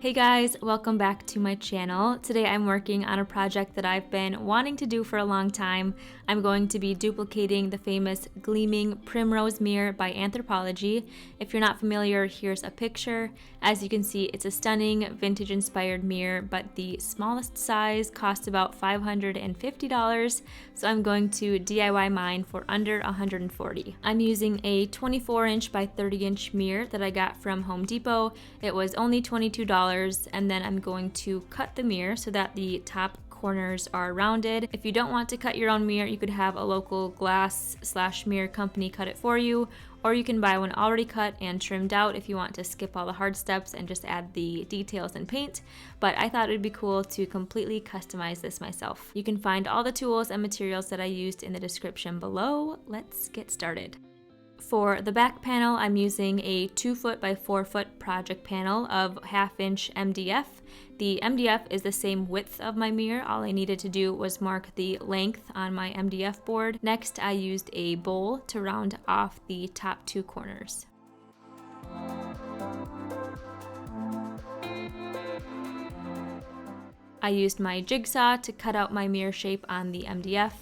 Hey guys, welcome back to my channel. Today I'm working on a project that I've been wanting to do for a long time. I'm going to be duplicating the famous gleaming primrose mirror by Anthropologie. If you're not familiar, here's a picture. As you can see, it's a stunning vintage inspired mirror, but the smallest size costs about $550, so I'm going to DIY mine for under $140. I'm using a 24-inch by 30-inch mirror that I got from Home Depot. It was only $22. And then I'm going to cut the mirror so that the top corners are rounded. If you don't want to cut your own mirror, you could have a local glass/mirror company cut it for you, or you can buy one already cut and trimmed out if you want to skip all the hard steps and just add the details and paint. But I thought it would be cool to completely customize this myself. You can find all the tools and materials that I used in the description below. Let's get started. For the back panel, I'm using a 2-foot by 4-foot project panel of 1/2-inch MDF. The MDF is the same width of my mirror. All I needed to do was mark the length on my MDF board. Next, I used a bowl to round off the top 2 corners. I used my jigsaw to cut out my mirror shape on the MDF.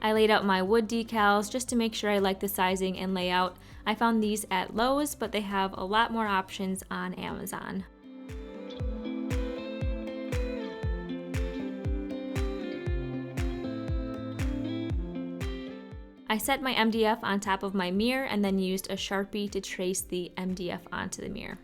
I laid out my wood decals just to make sure I like the sizing and layout. I found these at Lowe's, but they have a lot more options on Amazon. I set my MDF on top of my mirror and then used a Sharpie to trace the MDF onto the mirror.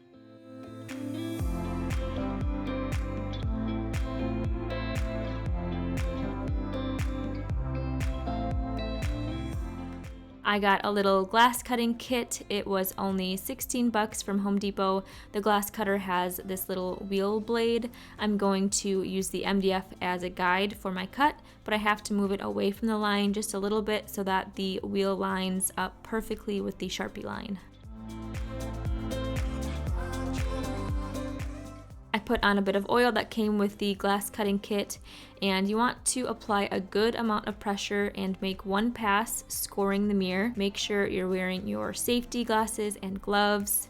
I got a little glass cutting kit. It was only $16 from Home Depot. The glass cutter has this little wheel blade. I'm going to use the MDF as a guide for my cut, but I have to move it away from the line just a little bit so that the wheel lines up perfectly with the Sharpie line. I put on a bit of oil that came with the glass cutting kit, and you want to apply a good amount of pressure and make one pass, scoring the mirror. Make sure you're wearing your safety glasses and gloves.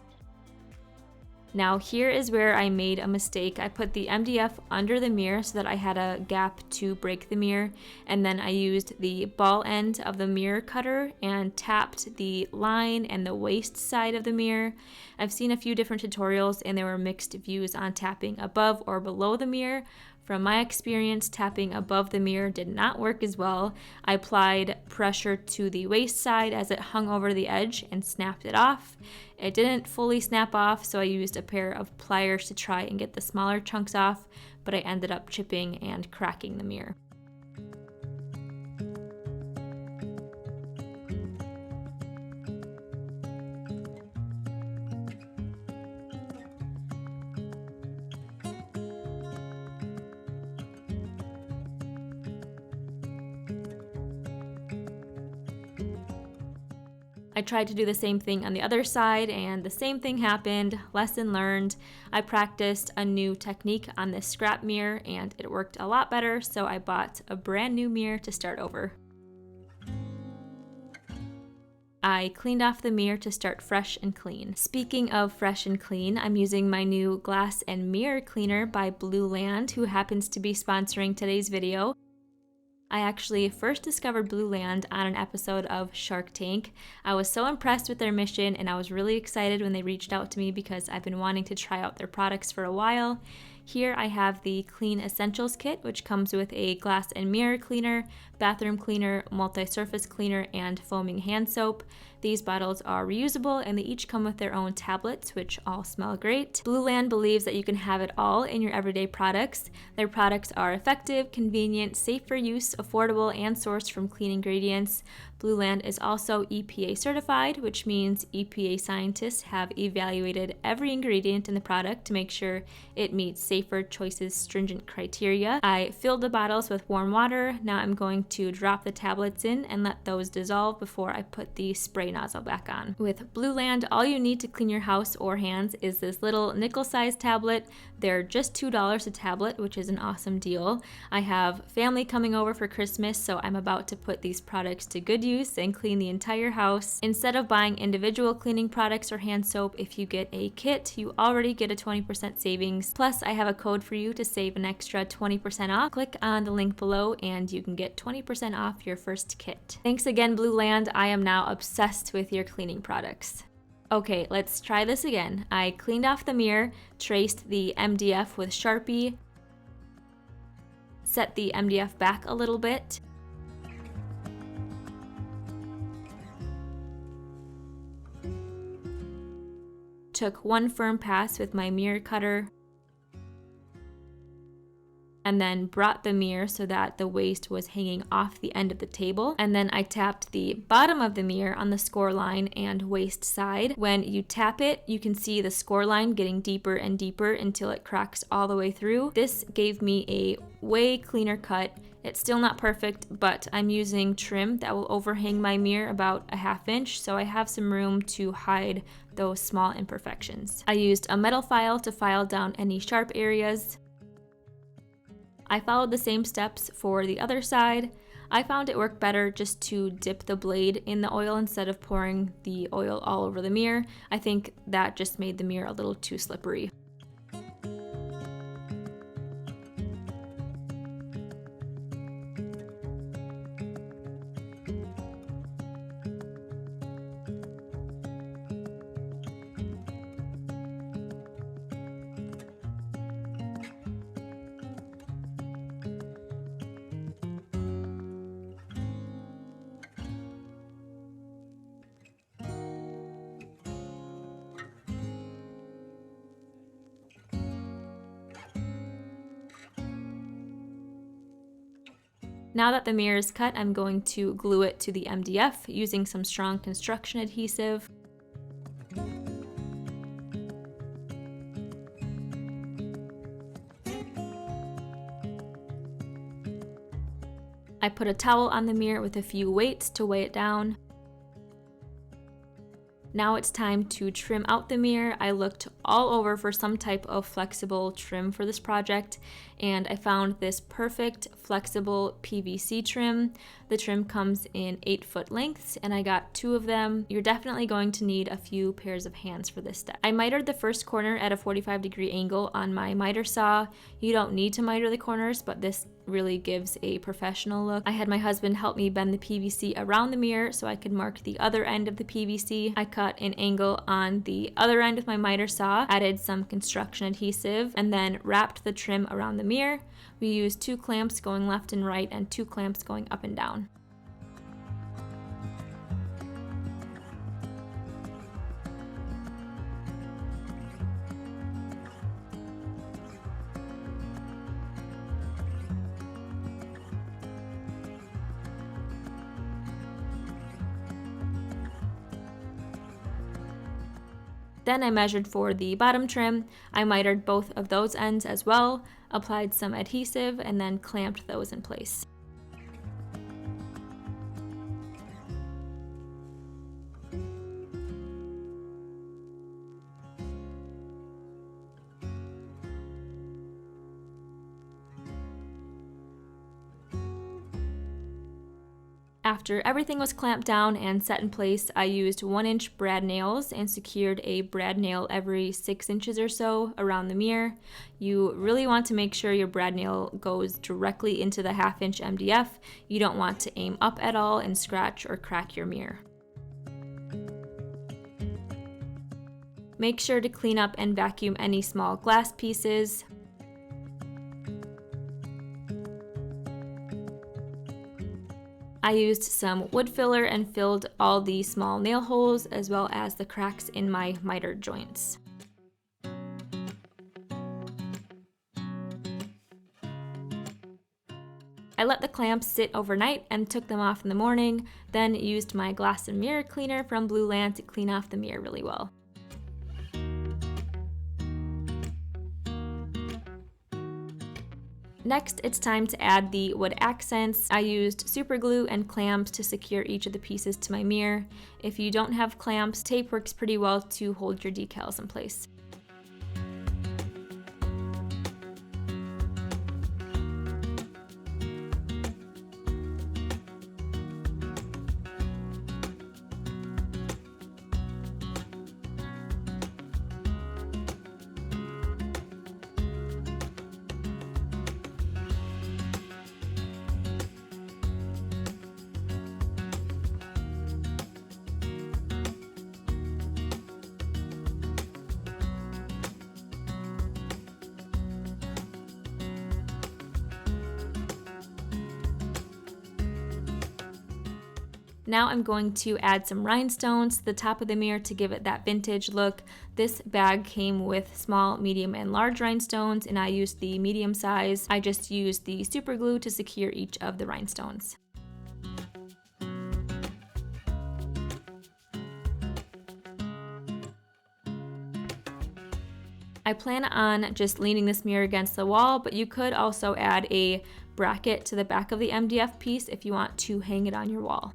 Now here is where I made a mistake. I put the MDF under the mirror so that I had a gap to break the mirror, and then I used the ball end of the mirror cutter and tapped the line and the waist side of the mirror. I've seen a few different tutorials and there were mixed views on tapping above or below the mirror. From my experience, tapping above the mirror did not work as well. I applied pressure to the waist side as it hung over the edge and snapped it off. It didn't fully snap off, so I used a pair of pliers to try and get the smaller chunks off, but I ended up chipping and cracking the mirror. I tried to do the same thing on the other side and the same thing happened. Lesson learned. I practiced a new technique on this scrap mirror and it worked a lot better, so I bought a brand new mirror to start over. I cleaned off the mirror to start fresh and clean. Speaking of fresh and clean, I'm using my new glass and mirror cleaner by Blueland, who happens to be sponsoring today's video. I actually first discovered Blueland on an episode of Shark Tank. I was so impressed with their mission and I was really excited when they reached out to me because I've been wanting to try out their products for a while. Here I have the Clean Essentials kit, which comes with a glass and mirror cleaner, bathroom cleaner, multi-surface cleaner, and foaming hand soap. These bottles are reusable and they each come with their own tablets, which all smell great. Blueland believes that you can have it all in your everyday products. Their products are effective, convenient, safe for use, affordable, and sourced from clean ingredients. Blueland is also EPA certified, which means EPA scientists have evaluated every ingredient in the product to make sure it meets Safer Choices stringent criteria. I filled the bottles with warm water. Now I'm going to drop the tablets in and let those dissolve before I put the spray nozzle back on. With Blueland, all you need to clean your house or hands is this little nickel-sized tablet. They're just $2 a tablet, which is an awesome deal. I have family coming over for Christmas, so I'm about to put these products to good use and clean the entire house. Instead of buying individual cleaning products or hand soap, if you get a kit, you already get a 20% savings. Plus, I have a code for you to save an extra 20% off. Click on the link below and you can get 20% off your first kit. Thanks again, Blueland. I am now obsessed with your cleaning products. Okay, let's try this again. I cleaned off the mirror, traced the MDF with Sharpie, set the MDF back a little bit, took one firm pass with my mirror cutter, and then brought the mirror so that the waste was hanging off the end of the table. And then I tapped the bottom of the mirror on the score line and waist side. When you tap it, you can see the score line getting deeper and deeper until it cracks all the way through. This gave me a way cleaner cut. It's still not perfect, but I'm using trim that will overhang my mirror about a ½ inch, so I have some room to hide those small imperfections. I used a metal file to file down any sharp areas. I followed the same steps for the other side. I found it worked better just to dip the blade in the oil instead of pouring the oil all over the mirror. I think that just made the mirror a little too slippery. Now that the mirror is cut, I'm going to glue it to the MDF using some strong construction adhesive. I put a towel on the mirror with a few weights to weigh it down. Now it's time to trim out the mirror. I looked all over for some type of flexible trim for this project, and I found this perfect flexible PVC trim. The trim comes in 8-foot lengths, and I got 2 of them. You're definitely going to need a few pairs of hands for this step. I mitered the first corner at a 45-degree angle on my miter saw. You don't need to miter the corners, but this really gives a professional look. I had my husband help me bend the PVC around the mirror so I could mark the other end of the PVC. I cut an angle on the other end with my miter saw, added some construction adhesive, and then wrapped the trim around the mirror. We used 2 clamps going left and right and 2 clamps going up and down. Then I measured for the bottom trim. I mitered both of those ends as well, applied some adhesive, and then clamped those in place. After everything was clamped down and set in place, I used 1-inch brad nails and secured a brad nail every 6 inches or so around the mirror. You really want to make sure your brad nail goes directly into the 1/2-inch MDF. You don't want to aim up at all and scratch or crack your mirror. Make sure to clean up and vacuum any small glass pieces. I used some wood filler and filled all the small nail holes as well as the cracks in my miter joints. I let the clamps sit overnight and took them off in the morning, then used my glass and mirror cleaner from Blueland to clean off the mirror really well. Next, it's time to add the wood accents. I used super glue and clamps to secure each of the pieces to my mirror. If you don't have clamps, tape works pretty well to hold your decals in place. Now I'm going to add some rhinestones to the top of the mirror to give it that vintage look. This bag came with small, medium, and large rhinestones, and I used the medium size. I just used the super glue to secure each of the rhinestones. I plan on just leaning this mirror against the wall, but you could also add a bracket to the back of the MDF piece if you want to hang it on your wall.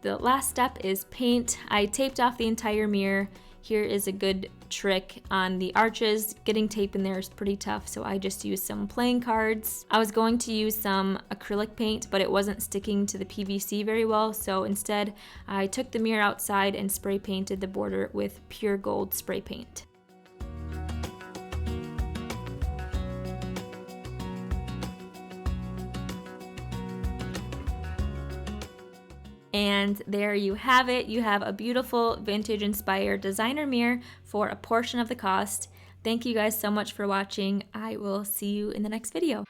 The last step is paint. I taped off the entire mirror. Here is a good trick on the arches. Getting tape in there is pretty tough, so I just used some playing cards. I was going to use some acrylic paint, but it wasn't sticking to the PVC very well, so instead I took the mirror outside and spray painted the border with pure gold spray paint. And there you have it. You have a beautiful vintage inspired designer mirror for a portion of the cost. Thank you guys so much for watching. I will see you in the next video.